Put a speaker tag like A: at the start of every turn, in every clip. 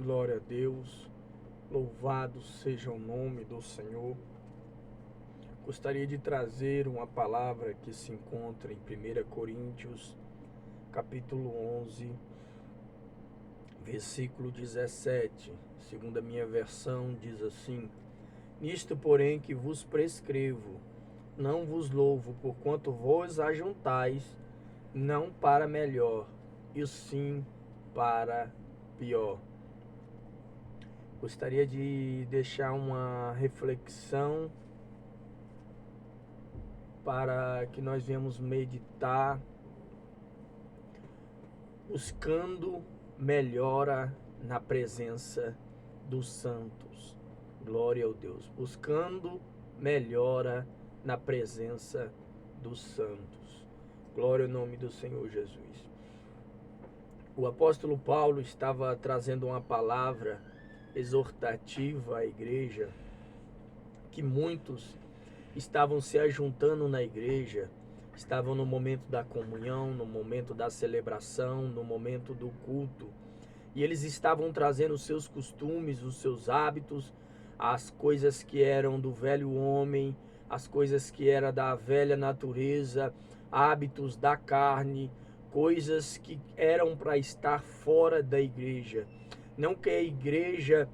A: Glória a Deus, louvado seja o nome do Senhor. Gostaria de trazer uma palavra que se encontra em 1 Coríntios, capítulo 11, versículo 17. Segundo a minha versão, diz assim: Nisto, porém, que vos prescrevo, não vos louvo, porquanto vos ajuntais, não para melhor, e sim para pior. Gostaria de deixar uma reflexão para que nós venhamos meditar, buscando melhora na presença dos santos. Glória ao Deus. Buscando melhora na presença dos santos. Glória ao nome do Senhor Jesus. O apóstolo Paulo estava trazendo uma palavra exortativa à igreja, que muitos estavam se ajuntando na igreja, estavam no momento da comunhão, no momento da celebração, no momento do culto, e eles estavam trazendo os seus costumes, os seus hábitos, as coisas que eram do velho homem, as coisas que eram da velha natureza, hábitos da carne, coisas que eram para estar fora da igreja. Não que a igreja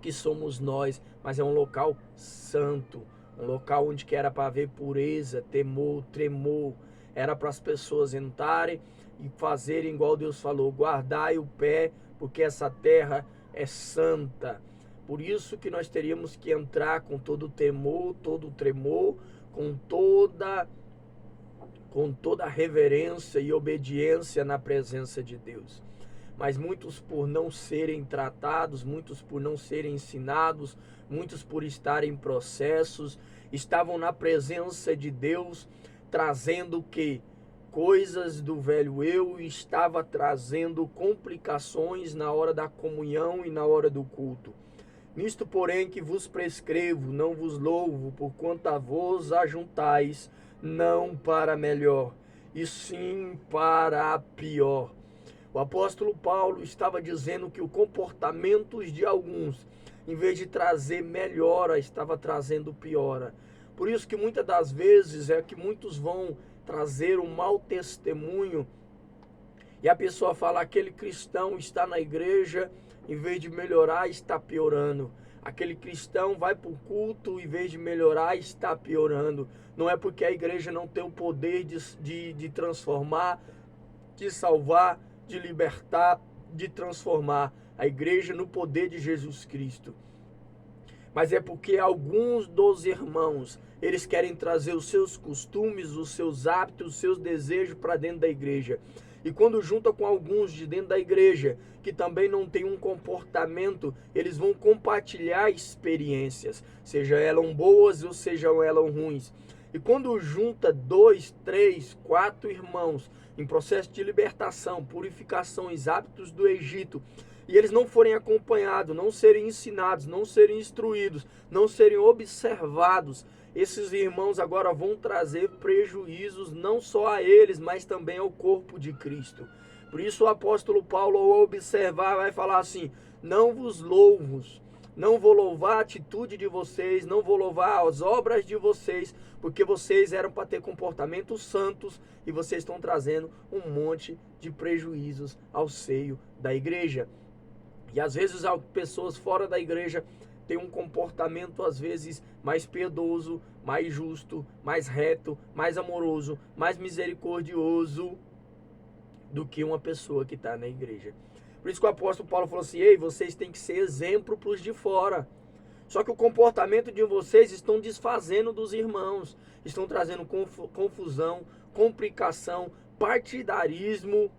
A: que somos nós, mas é um local santo, um local onde que era para haver pureza, temor, tremor, era para as pessoas entrarem e fazerem igual Deus falou: guardai o pé, porque essa terra é santa. Por isso que nós teríamos que entrar com todo o temor, todo o tremor, com toda a reverência e obediência na presença de Deus. Mas muitos, por não serem tratados, muitos por não serem ensinados, muitos por estarem em processos, estavam na presença de Deus, trazendo que coisas do velho eu, estava trazendo complicações na hora da comunhão e na hora do culto. Nisto, porém, que vos prescrevo, não vos louvo, porquanto a vos ajuntais, não para melhor, e sim para pior. O apóstolo Paulo estava dizendo que o comportamento de alguns, em vez de trazer melhora, estava trazendo piora. Por isso que muitas das vezes é que muitos vão trazer um mau testemunho e a pessoa fala: aquele cristão está na igreja, em vez de melhorar, está piorando. Aquele cristão vai para o culto, em vez de melhorar, está piorando. Não é porque a igreja não tem o poder de transformar, de salvar, de libertar, de transformar a igreja no poder de Jesus Cristo. Mas é porque alguns dos irmãos, eles querem trazer os seus costumes, os seus hábitos, os seus desejos para dentro da igreja. E quando junta com alguns de dentro da igreja, que também não tem um comportamento, eles vão compartilhar experiências, sejam elas boas ou sejam elas ruins. E quando junta 2, 3, 4 irmãos em processo de libertação, purificações, hábitos do Egito, e eles não forem acompanhados, não serem ensinados, não serem instruídos, não serem observados, esses irmãos agora vão trazer prejuízos não só a eles, mas também ao corpo de Cristo. Por isso o apóstolo Paulo, ao observar, vai falar assim: não vos louvo, não vou louvar a atitude de vocês, não vou louvar as obras de vocês, porque vocês eram para ter comportamentos santos e vocês estão trazendo um monte de prejuízos ao seio da igreja. E às vezes as pessoas fora da igreja têm um comportamento às vezes mais piedoso, mais justo, mais reto, mais amoroso, mais misericordioso do que uma pessoa que está na igreja. Por isso que o apóstolo Paulo falou assim: ei, vocês têm que ser exemplo para os de fora. Só que o comportamento de vocês estão desfazendo dos irmãos, estão trazendo confusão, complicação, partidarismo.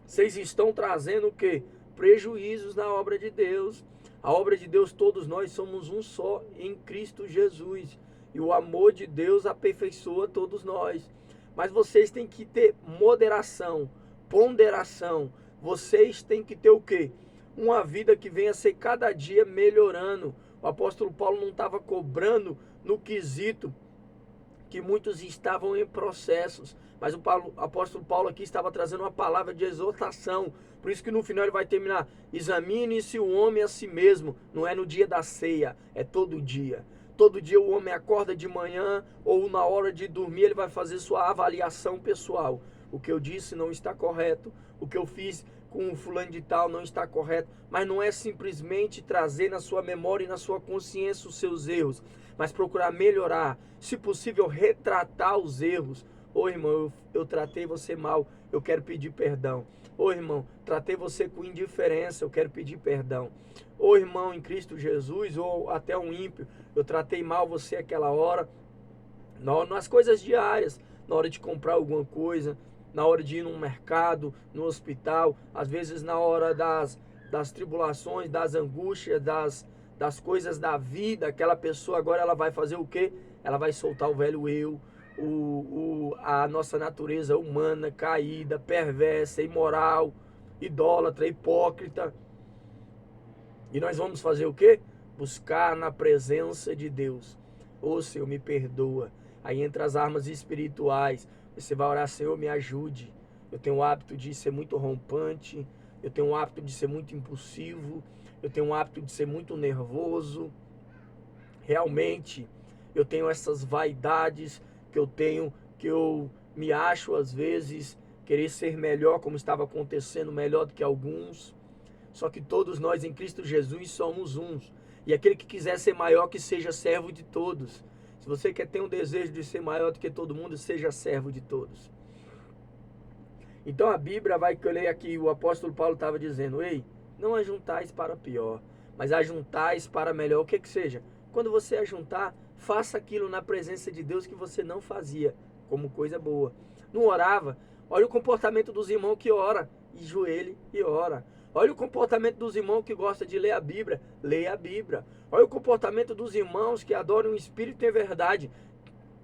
A: Vocês estão trazendo o quê? Prejuízos na obra de Deus. A obra de Deus, todos nós somos um só em Cristo Jesus. E o amor de Deus aperfeiçoa todos nós. Mas vocês têm que ter moderação, ponderação. Vocês têm que ter o quê? Uma vida que venha a ser cada dia melhorando. O apóstolo Paulo não estava cobrando no quesito que muitos estavam em processos, mas o apóstolo Paulo aqui estava trazendo uma palavra de exortação. Por isso que no final ele vai terminar: examine-se o homem a si mesmo. Não é no dia da ceia, é todo dia. Todo dia o homem acorda de manhã ou na hora de dormir, ele vai fazer sua avaliação pessoal. O que eu disse não está correto, o que eu fiz com o fulano de tal não está correto, mas não é simplesmente trazer na sua memória e na sua consciência os seus erros, mas procurar melhorar, se possível retratar os erros. Ô irmão, eu tratei você mal, eu quero pedir perdão. Ô irmão, tratei você com indiferença, eu quero pedir perdão. Ô irmão, em Cristo Jesus, ou até um ímpio, eu tratei mal você aquela hora, nas coisas diárias, na hora de comprar alguma coisa, na hora de ir num mercado, no hospital, às vezes na hora das tribulações, das angústias, das coisas da vida. Aquela pessoa agora ela vai fazer o quê? Ela vai soltar o velho eu, a nossa natureza humana caída, perversa, imoral, idólatra, hipócrita. E nós vamos fazer o quê? Buscar na presença de Deus. Ô Senhor, me perdoa. Aí entra as armas espirituais. Você vai orar: Senhor, me ajude. Eu tenho o hábito de ser muito rompante. Eu tenho o hábito de ser muito impulsivo. Eu tenho o hábito de ser muito nervoso. Realmente, eu tenho essas vaidades que eu me acho às vezes querer ser melhor, como estava acontecendo, melhor do que alguns. Só que todos nós em Cristo Jesus somos uns. E aquele que quiser ser maior, que seja servo de todos. Se você quer ter um desejo de ser maior do que todo mundo, seja servo de todos. Então a Bíblia vai que eu leio aqui, o apóstolo Paulo estava dizendo: ei, não ajuntais para pior, mas ajuntais para melhor. O que que seja? Quando você ajuntar, faça aquilo na presença de Deus que você não fazia, como coisa boa. Não orava? Olha o comportamento dos irmãos que ora, e joelhe e ora. Olha o comportamento dos irmãos que gostam de ler a Bíblia, leia a Bíblia. Olha o comportamento dos irmãos que adoram o Espírito em verdade,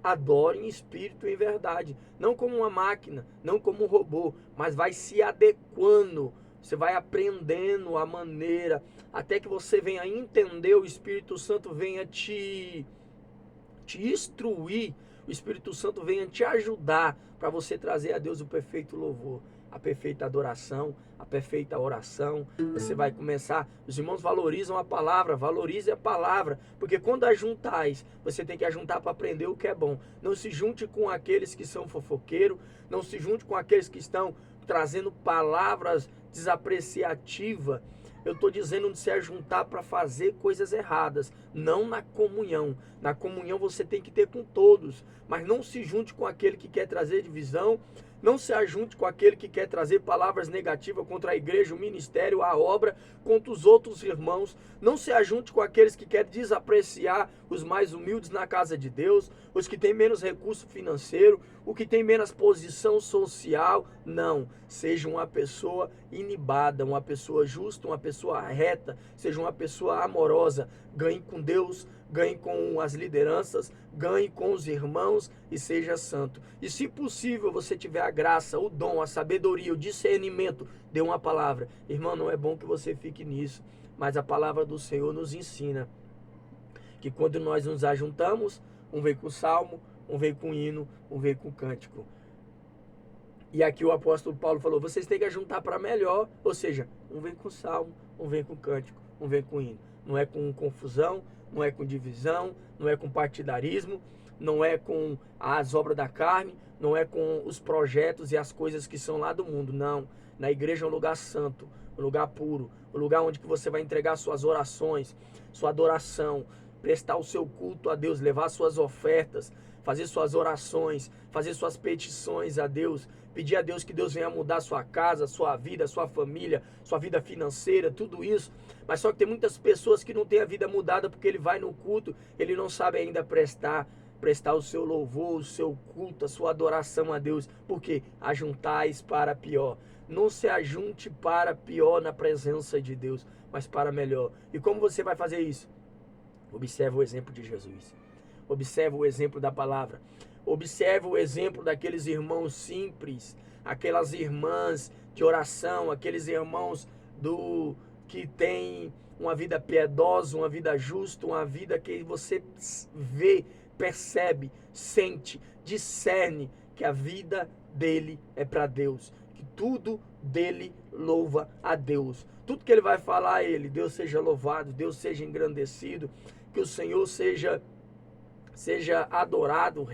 A: adorem Espírito em verdade. Não como uma máquina, não como um robô, mas vai se adequando. Você vai aprendendo a maneira, até que você venha entender, o Espírito Santo venha te instruir, o Espírito Santo venha te ajudar para você trazer a Deus o perfeito louvor, a perfeita adoração, a perfeita oração. Você vai começar, os irmãos valorizam a palavra, valorize a palavra, porque quando ajuntais, você tem que ajuntar para aprender o que é bom. Não se junte com aqueles que são fofoqueiros, não se junte com aqueles que estão trazendo palavras desapreciativas. Eu estou dizendo de se ajuntar para fazer coisas erradas, não na comunhão. Na comunhão você tem que ter com todos, mas não se junte com aquele que quer trazer divisão, não se ajunte com aquele que quer trazer palavras negativas contra a igreja, o ministério, a obra, contra os outros irmãos. Não se ajunte com aqueles que querem desapreciar os mais humildes na casa de Deus, os que têm menos recurso financeiro, o que tem menos posição social. Não, seja uma pessoa inibada, uma pessoa justa, uma pessoa reta, seja uma pessoa amorosa. Ganhe com Deus, ganhe com as lideranças, ganhe com os irmãos e seja santo. E se possível você tiver a graça, o dom, a sabedoria, o discernimento, dê uma palavra. Irmão, não é bom que você fique nisso, mas a palavra do Senhor nos ensina que quando nós nos ajuntamos, um vem com salmo, um vem com hino, um vem com cântico. E aqui o apóstolo Paulo falou: vocês têm que ajuntar para melhor, ou seja, um vem com salmo, um vem com cântico, um vem com hino. Não é com confusão, não é com divisão, não é com partidarismo, não é com as obras da carne, não é com os projetos e as coisas que são lá do mundo, não. Na igreja é um lugar santo, um lugar puro, um lugar onde que você vai entregar suas orações, sua adoração, prestar o seu culto a Deus, levar suas ofertas, fazer suas orações, fazer suas petições a Deus, pedir a Deus que Deus venha mudar sua casa, sua vida, sua família, sua vida financeira, tudo isso. Mas só que tem muitas pessoas que não têm a vida mudada porque ele vai no culto, ele não sabe ainda prestar o seu louvor, o seu culto, a sua adoração a Deus. Porque ajuntais para pior. Não se ajunte para pior na presença de Deus, mas para melhor. E como você vai fazer isso? Observe o exemplo de Jesus. Observe o exemplo da palavra. Observe o exemplo daqueles irmãos simples, aquelas irmãs de oração, aqueles irmãos que têm uma vida piedosa, uma vida justa, uma vida que você vê percebe, sente, discerne que a vida dele é para Deus, que tudo dele louva a Deus. Tudo que ele vai falar a ele, Deus seja louvado, Deus seja engrandecido, que o Senhor seja adorado,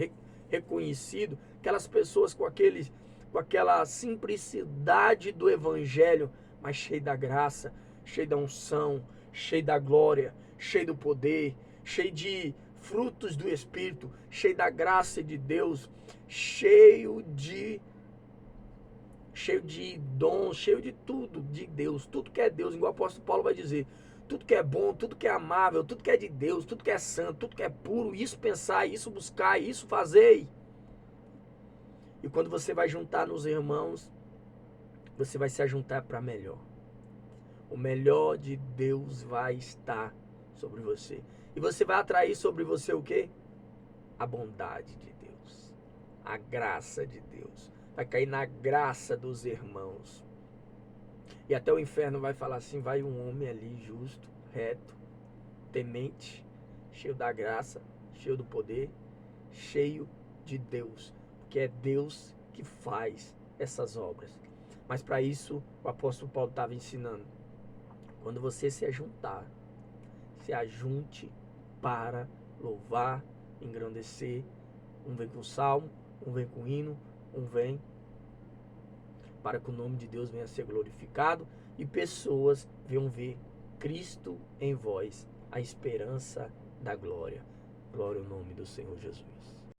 A: reconhecido. Aquelas pessoas com aquela simplicidade do evangelho, mas cheio da graça, cheio da unção, cheio da glória, cheio do poder, cheio de frutos do Espírito, cheio da graça de Deus, cheio de dons, cheio de tudo de Deus, tudo que é Deus, igual o apóstolo Paulo vai dizer, tudo que é bom, tudo que é amável, tudo que é de Deus, tudo que é santo, tudo que é puro, isso pensar, isso buscar, isso fazer. E quando você vai juntar nos irmãos, você vai se ajuntar para melhor. O melhor de Deus vai estar sobre você. E você vai atrair sobre você o quê? A bondade de Deus. A graça de Deus. Vai cair na graça dos irmãos. E até o inferno vai falar assim, vai um homem ali justo, reto, temente, cheio da graça, cheio do poder, cheio de Deus. Porque é Deus que faz essas obras. Mas para isso, o apóstolo Paulo estava ensinando. Quando você se ajuntar, se ajunte para louvar, engrandecer. Um vem com salmo, um vem com hino, um vem para que o nome de Deus venha a ser glorificado e pessoas venham ver Cristo em vós, a esperança da glória. Glória ao nome do Senhor Jesus.